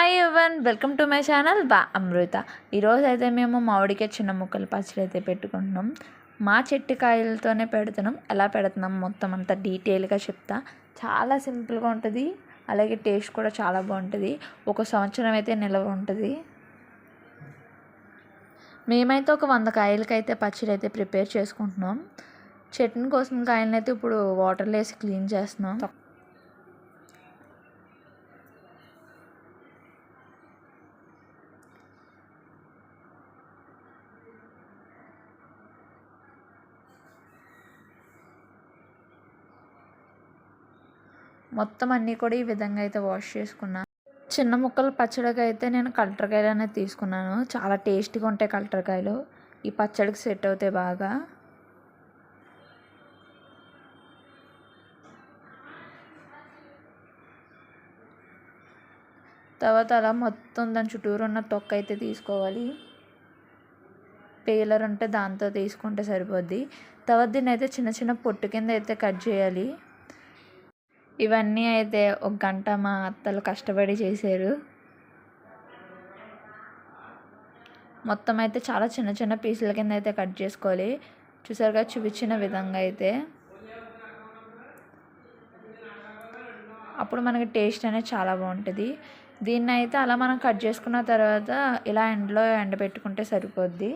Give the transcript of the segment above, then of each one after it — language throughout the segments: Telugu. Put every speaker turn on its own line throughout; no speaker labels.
Hi everyone, welcome to my channel బా అమృత. ఈరోజు అయితే మేము మామిడికాయ చిన్న ముక్కలు పచ్చడి అయితే పెట్టుకుంటున్నాం. మా చెట్టు కాయలతోనే పెడుతున్నాం. ఎలా పెడుతున్నాం మొత్తం అంతా డీటెయిల్గా చెప్తా. చాలా సింపుల్గా ఉంటుంది, అలాగే టేస్ట్ కూడా చాలా బాగుంటుంది. ఒక సంవత్సరం అయితే నిల్వ ఉంటుంది. మేమైతే ఒక 100 కాయలకైతే పచ్చడి అయితే ప్రిపేర్ చేసుకుంటున్నాం. చట్నీ కోసం కాయలను అయితే ఇప్పుడు వాటర్లో వేసి క్లీన్ చేస్తున్నాం. మొత్తం అన్నీ కూడా ఈ విధంగా అయితే వాష్ చేసుకున్నాను. చిన్న ముక్కలు పచ్చడికి అయితే నేను కలెక్టర్కాయలు అనేది తీసుకున్నాను. చాలా టేస్టీగా ఉంటాయి కలెక్టర్కాయలు, ఈ పచ్చడికి సెట్ అవుతాయి బాగా. తర్వాత అలా మొత్తం దాని చుట్టూరు ఉన్న తొక్క అయితే తీసుకోవాలి. పేలర్ ఉంటే దాంతో తీసుకుంటే సరిపోద్ది. తర్వాత దీన్ని అయితే చిన్న చిన్న పొట్టు కింద అయితే కట్ చేయాలి. ఇవన్నీ అయితే ఒక గంట మా అత్తలు కష్టపడి చేశారు. మొత్తం అయితే చాలా చిన్న చిన్న పీసుల కింద అయితే కట్ చేసుకోవాలి. చూసారుగా చూపించిన విధంగా అయితే. అప్పుడు మనకి టేస్ట్ అనేది చాలా బాగుంటుంది. దీన్ని అయితే అలా మనం కట్ చేసుకున్న తర్వాత ఇలా ఎండలో ఎండబెట్టుకుంటే సరిపోద్ది.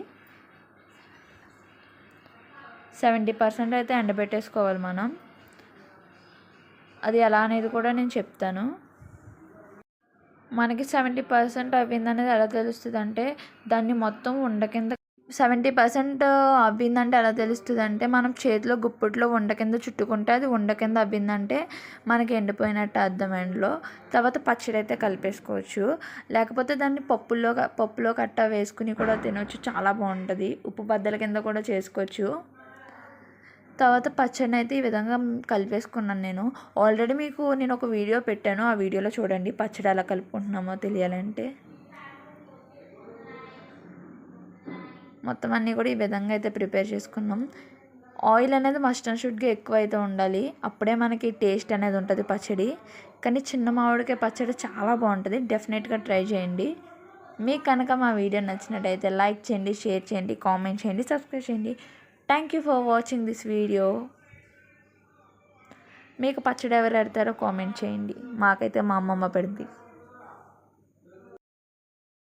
70% అయితే ఎండబెట్టేసుకోవాలి మనం. అది ఎలా అనేది కూడా నేను చెప్తాను. మనకి 70% అవ్విందనేది ఎలా తెలుస్తుంది అంటే, దాన్ని మొత్తం ఉండ కింద 70% అవ్విందంటే ఎలా తెలుస్తుంది అంటే, మనం చేతిలో గుప్పిట్లో ఉండ కింద చుట్టుకుంటే అది ఉండ కింద అవ్విందంటే మనకి ఎండిపోయినట్టు అర్థం ఎండలో. తర్వాత పచ్చడి అయితే కలిపేసుకోవచ్చు. లేకపోతే దాన్ని పప్పులో కట్ట వేసుకుని కూడా తినవచ్చు, చాలా బాగుంటుంది. ఉప్పు బద్దల కింద కూడా చేసుకోవచ్చు. తర్వాత పచ్చడిని అయితే ఈ విధంగా కలిపేసుకున్నాను నేను. ఆల్రెడీ మీకు నేను ఒక వీడియో పెట్టాను, ఆ వీడియోలో చూడండి పచ్చడి ఎలా కలుపుకుంటున్నామో తెలియాలంటే. మొత్తం అన్నీ కూడా ఈ విధంగా అయితే ప్రిపేర్ చేసుకున్నాం. ఆయిల్ అనేది మస్ట్ అండ్ షుడ్గా ఎక్కువ అయితే ఉండాలి, అప్పుడే మనకి టేస్ట్ అనేది ఉంటుంది పచ్చడి. కానీ చిన్న మామిడికాయ పచ్చడి చాలా బాగుంటుంది, డెఫినెట్గా ట్రై చేయండి. మీకు కనుక మా వీడియో నచ్చినట్టయితే లైక్ చేయండి, షేర్ చేయండి, కామెంట్ చేయండి, సబ్స్క్రైబ్ చేయండి. Thank you for watching this video. మీకు పచ్చడి ఎవరు పెడతారో కామెంట్ చేయండి. మాకైతే మా అమ్మమ్మ పెడుతుంది.